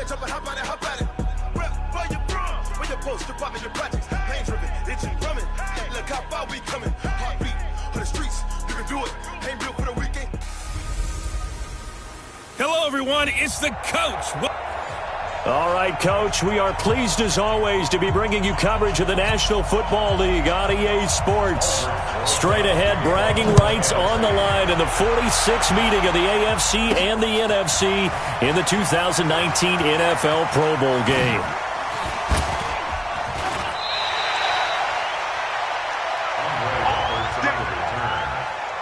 Everybody jumping, hop on it, hop on it. Rep where you from? Where you post, you're popping your projects. Pain driven, itching, drumming. Look how far we coming. Heartbeat on the streets, you can do it. Ain't built for the weekend. Hello, everyone. It's the coach. All right, Coach, we are pleased as always to be bringing you coverage of the National Football League on EA Sports. Straight ahead, bragging rights on the line in the 46th meeting of the AFC and the NFC in the 2019 NFL Pro Bowl game.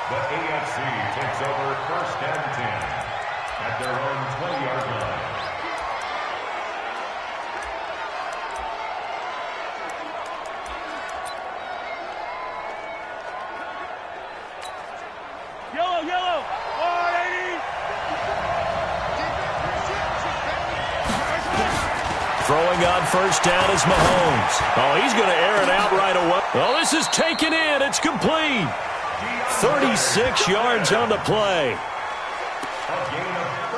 The AFC takes over 1st and 10 at their own 20-yard line. Yellow. 180. Throwing on 1st down is Mahomes. Oh, he's going to air it out right away. Well, this is taken in. It's complete. 36 yards on the play.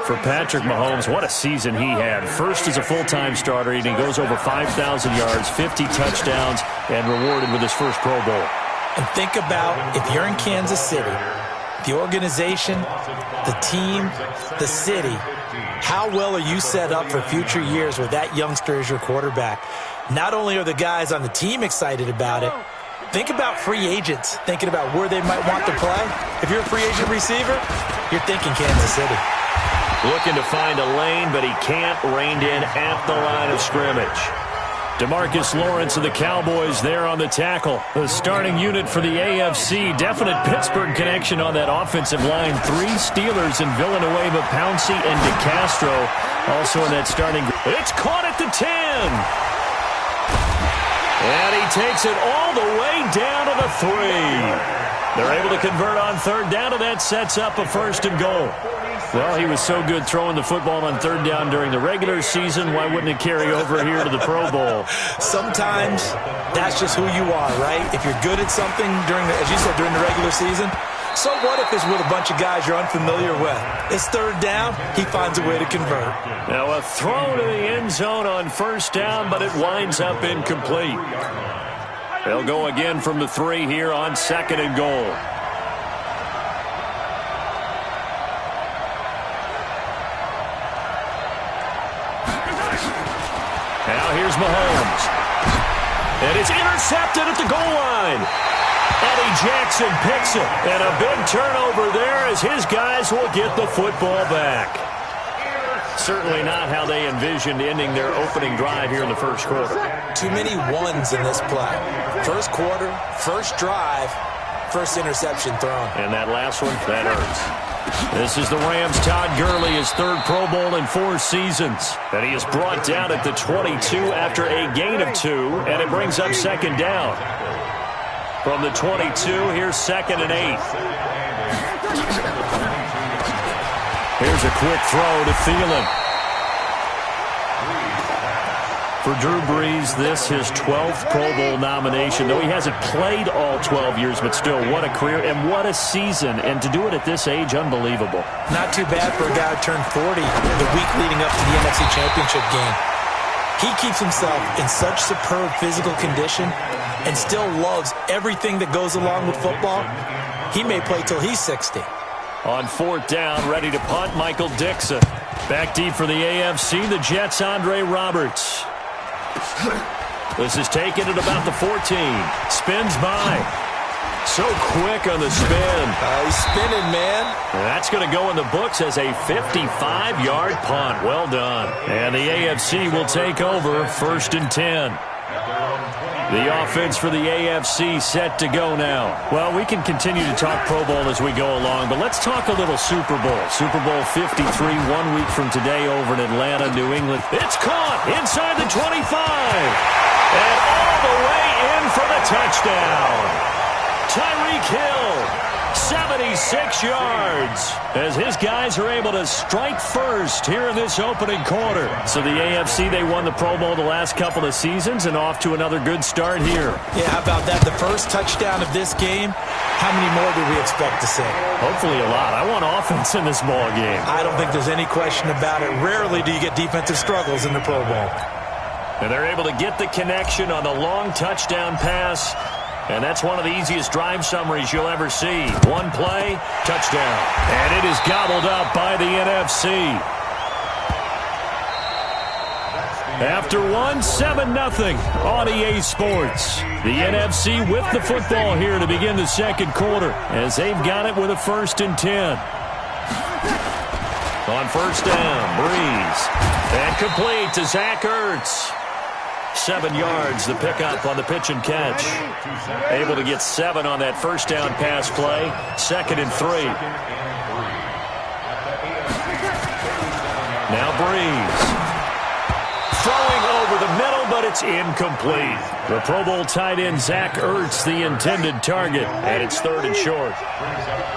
For Patrick Mahomes, what a season he had. First as a full-time starter, and he goes over 5,000 yards, 50 touchdowns, and rewarded with his first Pro Bowl. And think about if you're in Kansas City, the organization, the team, the city, how well are you set up for future years with that youngster as your quarterback? Not only are the guys on the team excited about it, think about free agents, thinking about where they might want to play. If you're a free agent receiver, you're thinking Kansas City. Looking to find a lane, but he can't. Reined in at the line of scrimmage. DeMarcus Lawrence of the Cowboys there on the tackle. The starting unit for the AFC. Definite Pittsburgh connection on that offensive line. 3 Steelers in Villanueva, Pouncey, and DeCastro also in that starting group. It's caught at the 10. And he takes it all the way down to the 3. They're able to convert on 3rd down, and that sets up a 1st and goal. Well, he was so good throwing the football on 3rd down during the regular season. Why wouldn't it carry over here to the Pro Bowl? Sometimes that's just who you are, right? If you're good at something during the, as you said, during the regular season, so what if it's with a bunch of guys you're unfamiliar with? It's 3rd down, he finds a way to convert. Now a throw to the end zone on 1st down, but it winds up incomplete. They'll go again from the 3 here on 2nd and goal. Now here's Mahomes. And it's intercepted at the goal line. Eddie Jackson picks it. And a big turnover there as his guys will get the football back. Certainly not how they envisioned ending their opening drive here in the first quarter. Too many ones in this play. First quarter, first drive, first interception thrown. And that last one, that hurts. This is the Rams' Todd Gurley, his 3rd Pro Bowl in 4 seasons. And he is brought down at the 22 after a gain of 2, and it brings up 2nd down. From the 22, here's 2nd and 8. Here's a quick throw to Thielen. For Drew Brees, this his 12th Pro Bowl nomination. Though he hasn't played all 12 years, but still, what a career and what a season. And to do it at this age, unbelievable. Not too bad for a guy who turned 40 the week leading up to the NFC Championship game. He keeps himself in such superb physical condition and still loves everything that goes along with football. He may play till he's 60. On 4th down, ready to punt, Michael Dixon. Back deep for the AFC, the Jets' Andre Roberts. This is taken at about the 14. Spins by. So quick on the spin. He's spinning, man. That's going to go in the books as a 55-yard punt. Well done. And the AFC will take over 1st and 10. The offense for the AFC set to go now. Well, we can continue to talk Pro Bowl as we go along, but let's talk a little Super Bowl. Super Bowl 53, 1 week from today over in Atlanta, New England. It's caught inside the 25. And all the way in for the touchdown. Tyreek Hill 76 yards as his guys are able to strike first here in this opening quarter. So the AFC, they won the Pro Bowl the last couple of seasons and off to another good start here. Yeah, how about that? The first touchdown of this game, how many more do we expect to see? Hopefully a lot. I want offense in this ball game. I don't think there's any question about it. Rarely do you get defensive struggles in the Pro Bowl. And they're able to get the connection on the long touchdown pass. And that's one of the easiest drive summaries you'll ever see. One play, touchdown. And it is gobbled up by the NFC. After 7-0 on EA Sports. The NFC with the football here to begin the second quarter as they've got it with a 1st and 10. On first down, Breeze. And complete to Zach Ertz. 7 yards, the pickup on the pitch and catch. Able to get 7 on that first down pass play. 2nd and 3. Now Breeze. Throwing over the middle, but it's incomplete. The Pro Bowl tight end Zach Ertz, the intended target, and it's 3rd and short.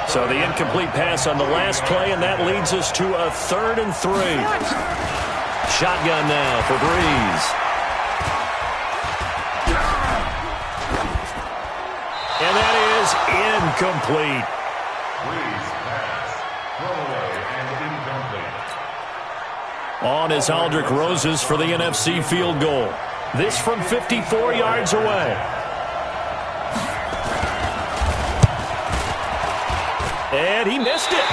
So the incomplete pass on the last play, and that leads us to a 3rd and 3. Shotgun now for Breeze. And that is incomplete. Breeze pass, throwaway and incomplete. On is Aldrick Roses for the NFC field goal. This from 54 yards away. And he missed it.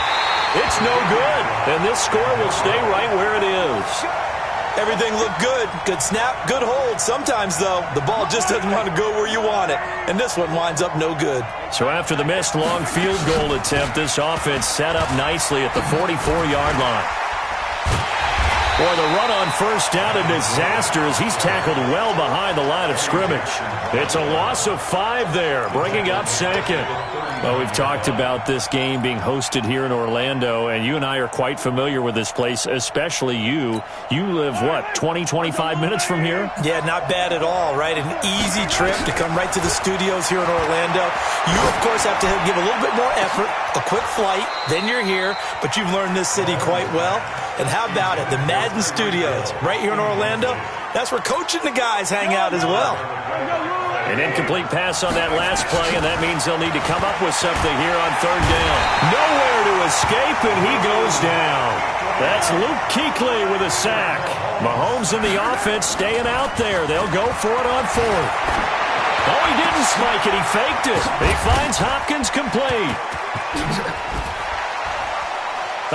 It's no good. And this score will stay right where it is. Everything looked good. Good snap, good hold. Sometimes, though, the ball just doesn't want to go where you want it. And this one winds up no good. So after the missed long field goal attempt, this offense set up nicely at the 44-yard line. Boy, the run on first down, a disaster as he's tackled well behind the line of scrimmage. It's a loss of 5 there, bringing up 2nd. Well, we've talked about this game being hosted here in Orlando, and you and I are quite familiar with this place, especially you. You live, what, 20, 25 minutes from here? Yeah, not bad at all, right? An easy trip to come right to the studios here in Orlando. You, of course, have to give a little bit more effort, a quick flight, then you're here, but you've learned this city quite well. And how about it? The Madden Studios right here in Orlando, that's where Coach and the guys hang out as well. An incomplete pass on that last play, and that means they'll need to come up with something here on 3rd down. Nowhere to escape, and he goes down. That's Luke Kuechly with a sack. Mahomes and the offense staying out there. They'll go for it on 4th. Oh, he didn't spike it. He faked it. He finds Hopkins complete.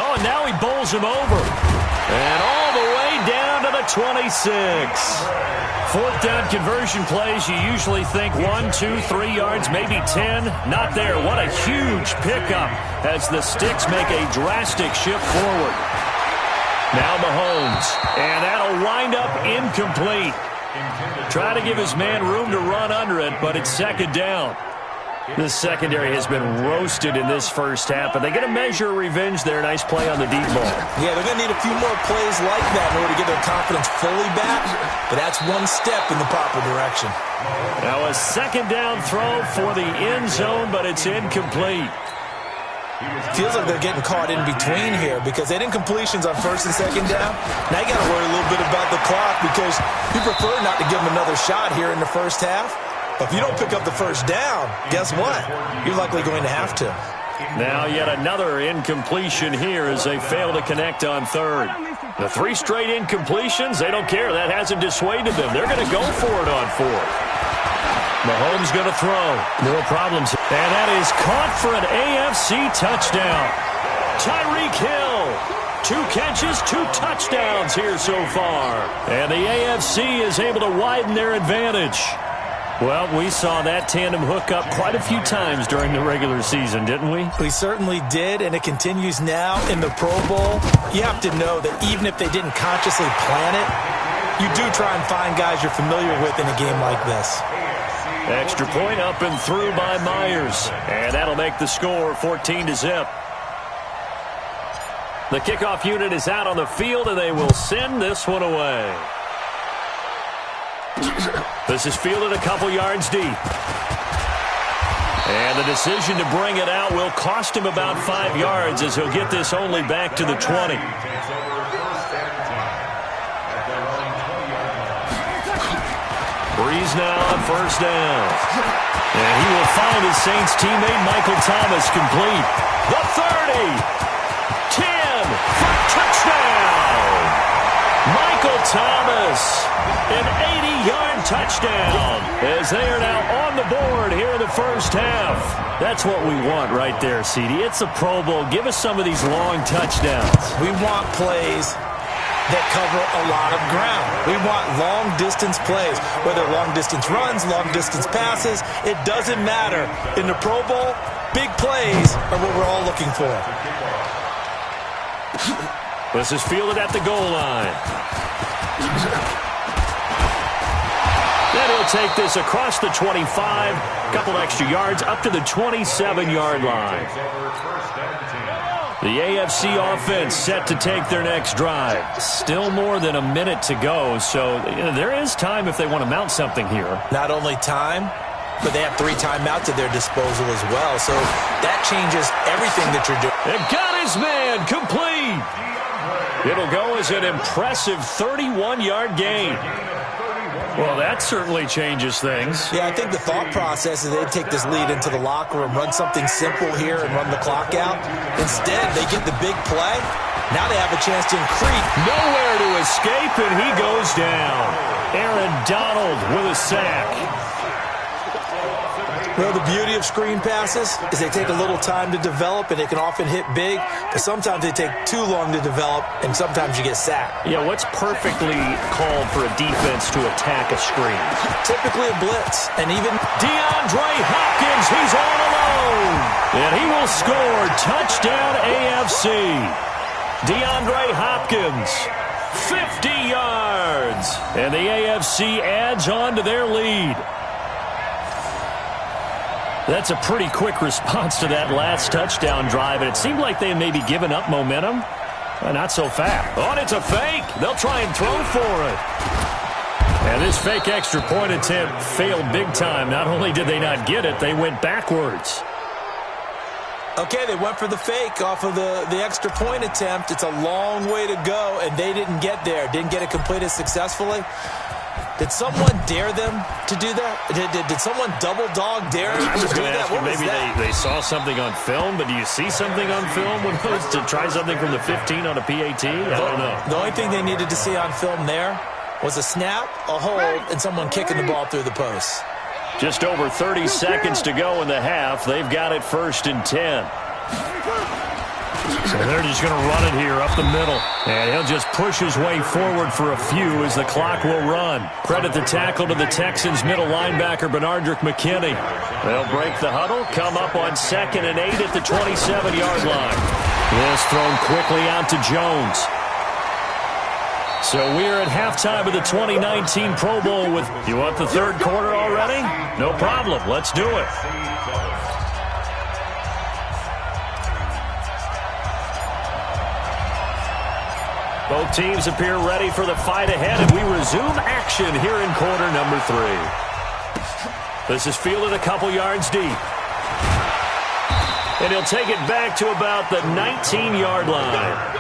Oh, and now he bowls him over. And all the way down to the 26. 4th down conversion plays, you usually think 1, 2, 3 yards, maybe 10. Not there. What a huge pickup as the Sticks make a drastic shift forward. Now Mahomes. And that'll wind up incomplete. Try to give his man room to run under it, but it's 2nd down. This secondary has been roasted in this first half, but they're going to measure revenge there. Nice play on the deep ball. Yeah, they're going to need a few more plays like that in order to get their confidence fully back, but that's one step in the proper direction. Now a 2nd down throw for the end zone, but it's incomplete. Feels like they're getting caught in between here because they had incompletions on 1st and 2nd down. Now you got to worry a little bit about the clock because you prefer not to give them another shot here in the first half. But if you don't pick up the 1st down, guess what? You're likely going to have to. Now yet another incompletion here as they fail to connect on 3rd. The 3 straight incompletions, they don't care. That hasn't dissuaded them. They're going to go for it on 4th. Mahomes going to throw. More problems. And that is caught for an AFC touchdown. Tyreek Hill. 2 catches, 2 touchdowns here so far. And the AFC is able to widen their advantage. Well, we saw that tandem hook up quite a few times during the regular season, didn't we? We certainly did, and it continues now in the Pro Bowl. You have to know that even if they didn't consciously plan it, you do try and find guys you're familiar with in a game like this. Extra point up and through by Myers. And that'll make the score 14-0. The kickoff unit is out on the field, and they will send this one away. This is fielded a couple yards deep. And the decision to bring it out will cost him about 5 yards as he'll get this only back to the 20. Breeze now on first down. And he will find his Saints teammate Michael Thomas complete. The 30. 10 for touchdown. Michael Thomas, an 80-yard touchdown as they are now on the board here in the first half. That's what we want right there, CD. It's a Pro Bowl. Give us some of these long touchdowns. We want plays that cover a lot of ground. We want long-distance plays, whether long-distance runs, long-distance passes. It doesn't matter. In the Pro Bowl, big plays are what we're all looking for. This is fielded at the goal line. Then he'll take this across the 25, a couple extra yards up to the 27-yard line. The AFC offense set to take their next drive. Still more than a minute to go, so there is time if they want to mount something here. Not only time, but they have 3 timeouts at their disposal as well, so that changes everything that you're doing. And got his man complete. It'll go as an impressive 31-yard gain. Well, that certainly changes things. Yeah, I think the thought process is they'd take this lead into the locker room, run something simple here, and run the clock out. Instead, they get the big play. Now they have a chance to increase. Nowhere to escape, and he goes down. Aaron Donald with a sack. Well, the beauty of screen passes is they take a little time to develop, and they can often hit big, but sometimes they take too long to develop, and sometimes you get sacked. Yeah, what's perfectly called for a defense to attack a screen? Typically a blitz, and even DeAndre Hopkins, he's all alone, and he will score. Touchdown AFC. DeAndre Hopkins, 50 yards, and the AFC adds on to their lead. That's a pretty quick response to that last touchdown drive, and it seemed like they had maybe given up momentum. Not so fast. Oh, and it's a fake. They'll try and throw for it. And this fake extra point attempt failed big time. Not only did they not get it, they went backwards. Okay, they went for the fake off of the extra point attempt. It's a long way to go, and they didn't get there. Didn't get it completed successfully. Did someone dare them to do that? Did someone double dog dare them to do that? What was that? Maybe they saw something on film, but do you see something on film when it was to try something from the 15 on a PAT? I don't know. The only thing they needed to see on film there was a snap, a hold, and someone kicking the ball through the post. Just over 30 seconds to go in the half. They've got it 1st and 10. So they're just going to run it here up the middle. And he'll just push his way forward for a few as the clock will run. Credit the tackle to the Texans middle linebacker, Benardrick McKinney. They'll break the huddle, come up on 2nd and 8 at the 27-yard line. This thrown quickly out to Jones. So we're at halftime of the 2019 Pro Bowl with, you want the 3rd quarter already? No problem. Let's do it. Both teams appear ready for the fight ahead, and we resume action here in quarter number 3. This is fielded a couple yards deep. And he'll take it back to about the 19-yard line.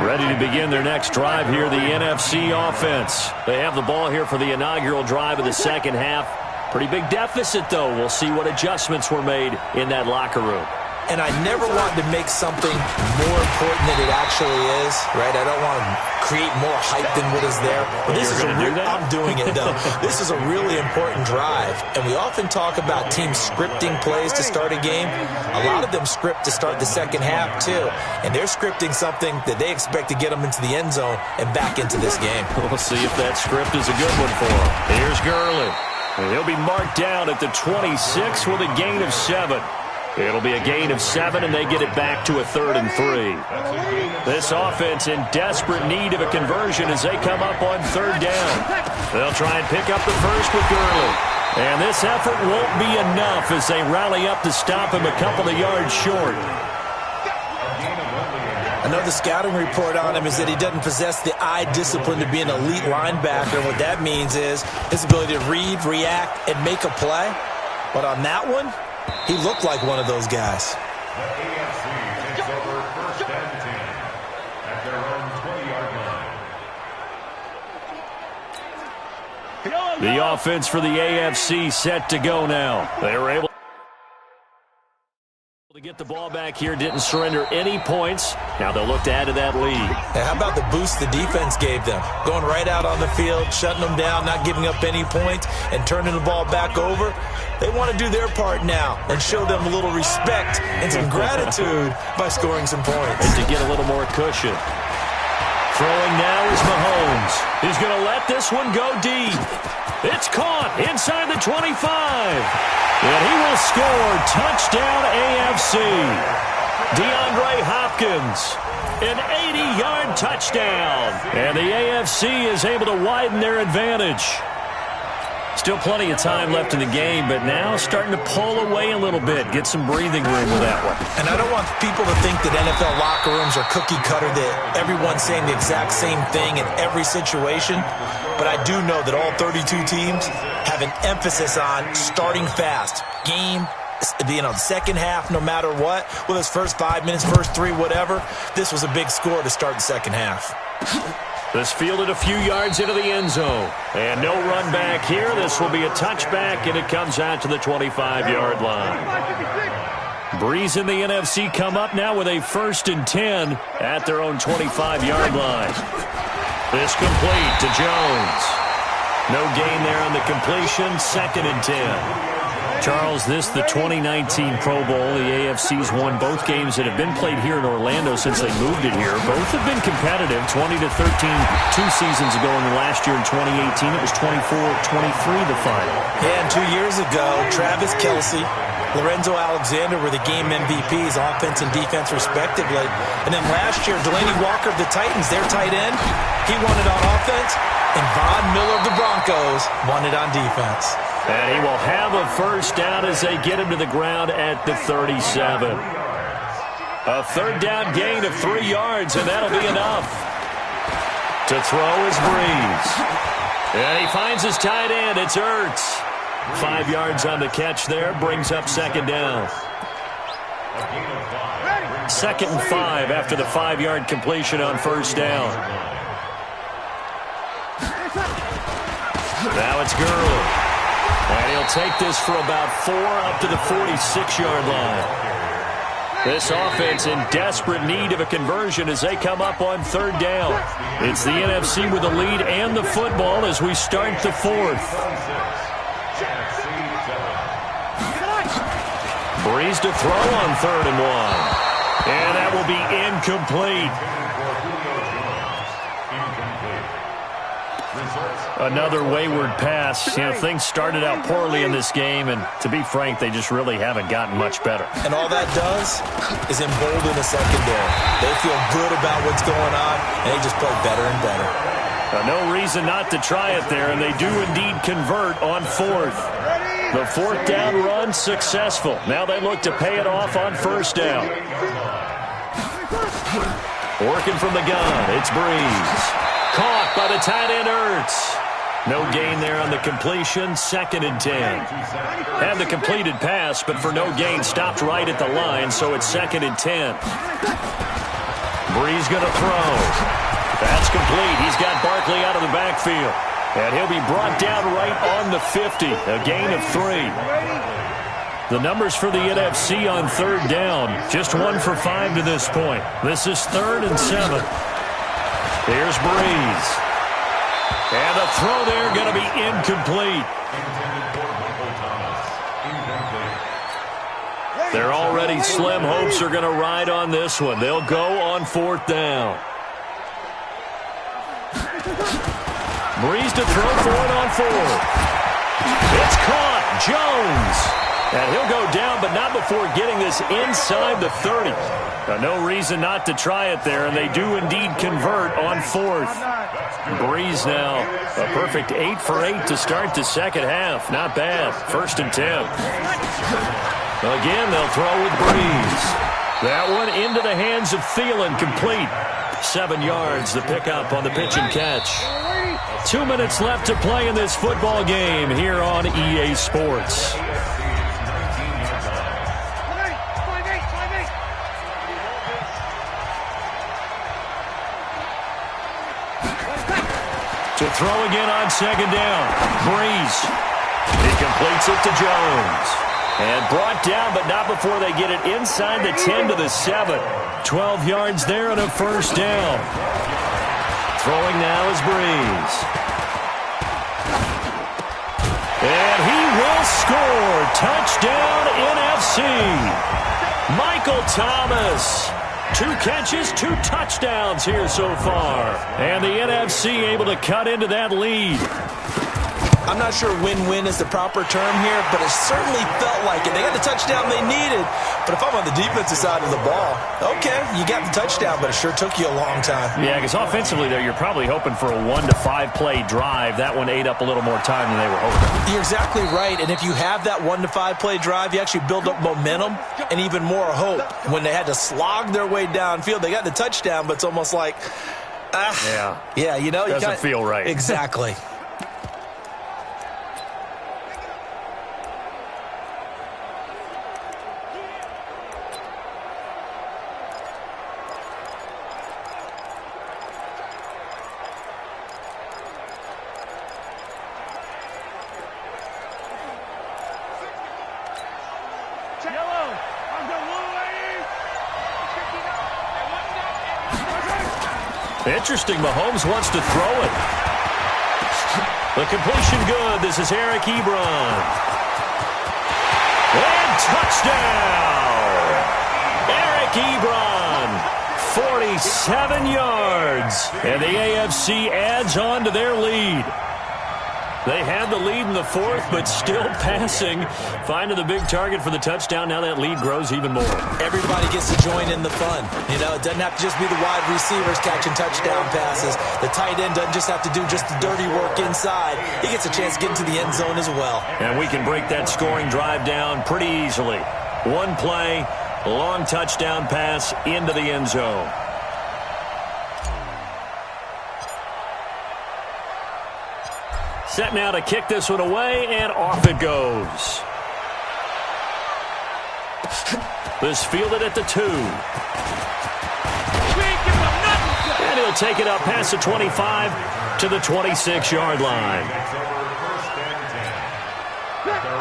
Ready to begin their next drive here, the NFC offense. They have the ball here for the inaugural drive of the second half. Pretty big deficit, though. We'll see what adjustments were made in that locker room. And I never wanted to make something more important than it actually is, right? I don't want to create more hype than what is there. But this is I'm doing it, though. This is a really important drive. And we often talk about teams scripting plays to start a game. A lot of them script to start the second half, too. And they're scripting something that they expect to get them into the end zone and back into this game. We'll see if that script is a good one for them. Here's Gurley. And he'll be marked down at the 26 with a gain of 7. It'll be a gain of 7, and they get it back to a 3rd and 3. This offense in desperate need of a conversion as they come up on 3rd down. They'll try and pick up the first with Gurley. And this effort won't be enough as they rally up to stop him a couple of yards short. I know the scouting report on him is that he doesn't possess the eye discipline to be an elite linebacker. And what that means is his ability to read, react, and make a play. But on that one, he looked like one of those guys. The AFC takes over first and 10 at their own 20-yard line. The offense for the AFC set to go now. They were able to get the ball back here, didn't surrender any points. Now they'll look to add to that lead. Hey, how about the boost the defense gave them? Going right out on the field, shutting them down, not giving up any points, and turning the ball back over. They want to do their part now and show them a little respect and some gratitude by scoring some points. And to get a little more cushion. Throwing now is Mahomes. He's going to let this one go deep. It's caught inside the 25. And he will score. Touchdown AFC. DeAndre Hopkins. An 80-yard touchdown. And the AFC is able to widen their advantage. Still plenty of time left in the game, but now starting to pull away a little bit. Get some breathing room with that one. And I don't want people to think that NFL locker rooms are cookie cutter, that everyone's saying the exact same thing in every situation. But I do know that all 32 teams have an emphasis on starting fast. Game, the second half, no matter what. Whether it's first 5 minutes, first 3, whatever. This was a big score to start the second half. This fielded a few yards into the end zone. And no run back here. This will be a touchback, and it comes out to the 25-yard line. Breeze and the NFC come up now with a 1st and 10 at their own 25-yard line. This complete to Jones. No gain there on the completion. 2nd and 10. Charles, this the 2019 Pro Bowl. The AFC's won both games that have been played here in Orlando since they moved it here. Both have been competitive, 20-13 2 seasons ago, and last year in 2018 it was 24-23 the final. Yeah, and 2 years ago, Travis Kelce, Lorenzo Alexander were the game MVPs, offense and defense respectively. And then last year, Delaney Walker of the Titans, their tight end, he won it on offense, and Von Miller of the Broncos won it on defense. And he will have a 1st down as they get him to the ground at the 37. A 3rd down gain of 3 yards, and that'll be enough. To throw is Breeze. And he finds his tight end. It's Ertz. 5 yards on the catch there, brings up 2nd down. 2nd and 5 after the 5-yard completion on 1st down. Now it's Gurley. And he'll take this for about 4 up to the 46-yard line. This offense in desperate need of a conversion as they come up on 3rd down. It's the NFC with the lead and the football as we start the 4th. Breeze to throw on 3rd and 1. And that will be incomplete. Another wayward pass. You know, things started out poorly in this game, and to be frank, they just really haven't gotten much better. And all that does is embolden the secondary. They feel good about what's going on, and they just play better and better. No reason not to try it there, and they do indeed convert on 4th. The 4th down run successful. Now they look to pay it off on 1st down. Working from the gun, it's Breeze. Caught by the tight end Ertz. No gain there on the completion. 2nd and 10. Had the completed pass, but for no gain, stopped right at the line, so it's 2nd and 10. Breeze going to throw. That's complete. He's got Barkley out of the backfield. And he'll be brought down right on the 50. A gain of 3. The numbers for the NFC on 3rd down, just 1 for 5 to this point. This is 3rd and 7. Here's Breeze. And the throw there going to be incomplete. Their already slim hopes are going to ride on this one. They'll go on 4th down. Breeze to throw for it on 4th. It's caught. Jones. And he'll go down, but not before getting this inside the 30. Now, no reason not to try it there, and they do indeed convert on 4th. Breeze now, a perfect 8 for 8 to start the 2nd half. Not bad. 1st and 10. Again, they'll throw with Breeze. That one into the hands of Thielen, complete. 7 yards, the pickup on the pitch and catch. 2 minutes left to play in this football game here on EA Sports. To throw again on second down. Breeze. He completes it to Jones. And brought down, but not before they get it inside the 10 to the 7. 12 yards there and a first down. Throwing now is Breeze. And he will score. Touchdown NFC. Michael Thomas. 2 catches, 2 touchdowns here so far. And the NFC able to cut into that lead. I'm not sure win-win is the proper term here, but it certainly felt like it. They got the touchdown they needed, but if I'm on the defensive side of the ball, okay, you got the touchdown, but it sure took you a long time. Yeah, because offensively, though, you're probably hoping for a 1 to 5 play drive. That one ate up a little more time than they were hoping. You're exactly right, and if you have that 1 to 5 play drive, you actually build up momentum and even more hope. When they had to slog their way downfield, they got the touchdown, but it's almost like, yeah, you know, doesn't feel right. Exactly. Interesting, Mahomes wants to throw it. The completion good. This is Eric Ebron. And touchdown! Eric Ebron, 47 yards. And the AFC adds on to their lead. They had the lead in the 4th, but still passing. Finding the big target for the touchdown. Now that lead grows even more. Everybody gets to join in the fun. You know, it doesn't have to just be the wide receivers catching touchdown passes. The tight end doesn't just have to do just the dirty work inside. He gets a chance to get into the end zone as well. And we can break that scoring drive down pretty easily. 1 play, long touchdown pass into the end zone. Set now to kick this one away, and off it goes. This fielded at the 2. And he'll take it up past the 25 to the 26-yard line.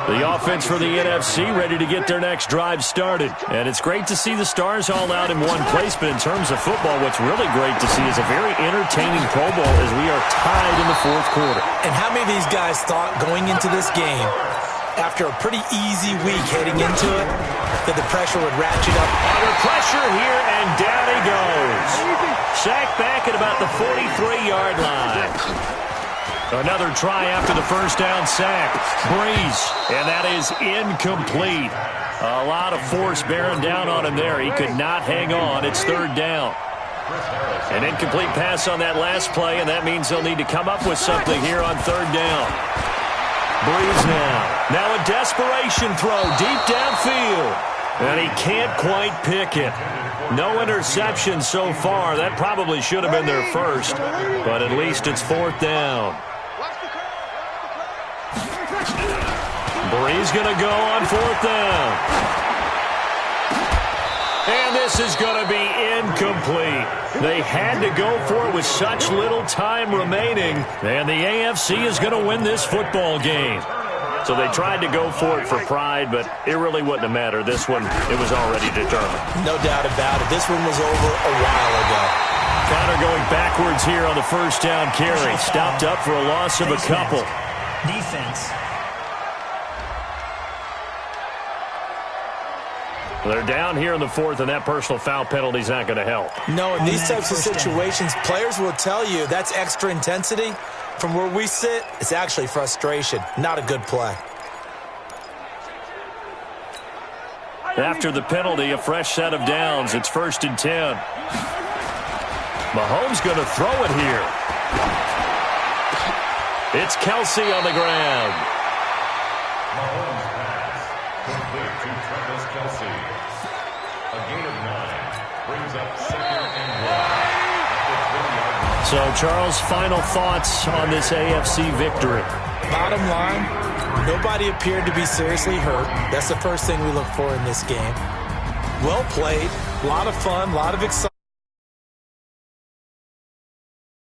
The offense for the NFC ready to get their next drive started. And it's great to see the stars all out in one place, but in terms of football, what's really great to see is a very entertaining Pro Bowl as we are tied in the 4th quarter. And how many of these guys thought going into this game, after a pretty easy week heading into it, that the pressure would ratchet up? Under pressure here, and down he goes. Sacked back at about the 43-yard line. Another try after the first down sack. Breeze, and that is incomplete. A lot of force bearing down on him there. He could not hang on. It's 3rd down. An incomplete pass on that last play, and that means they'll need to come up with something here on 3rd down. Breeze now. Now a desperation throw deep downfield. And he can't quite pick it. No interception so far. That probably should have been their first, but at least it's 4th down. Breeze going to go on 4th down. And this is going to be incomplete. They had to go for it with such little time remaining. And the AFC is going to win this football game. So they tried to go for it for pride, but it really wouldn't have mattered. This one, it was already determined. No doubt about it. This one was over a while ago. Connor going backwards here on the first down carry. Stopped up for a loss of a couple. Defense. They're down here in the 4th, and that personal foul penalty is not going to help. No, in these types of situations, players will tell you that's extra intensity. From where we sit, it's actually frustration. Not a good play. After the penalty, a fresh set of downs. It's 1st and 10. Mahomes going to throw it here. It's Kelsey on the ground. Mahomes pass. Complete to Travis Kelsey. A gain of 9 brings up 2nd and 1. So, Charles, final thoughts on this AFC victory? Bottom line, nobody appeared to be seriously hurt. That's the first thing we look for in this game. Well played, a lot of fun, a lot of excitement.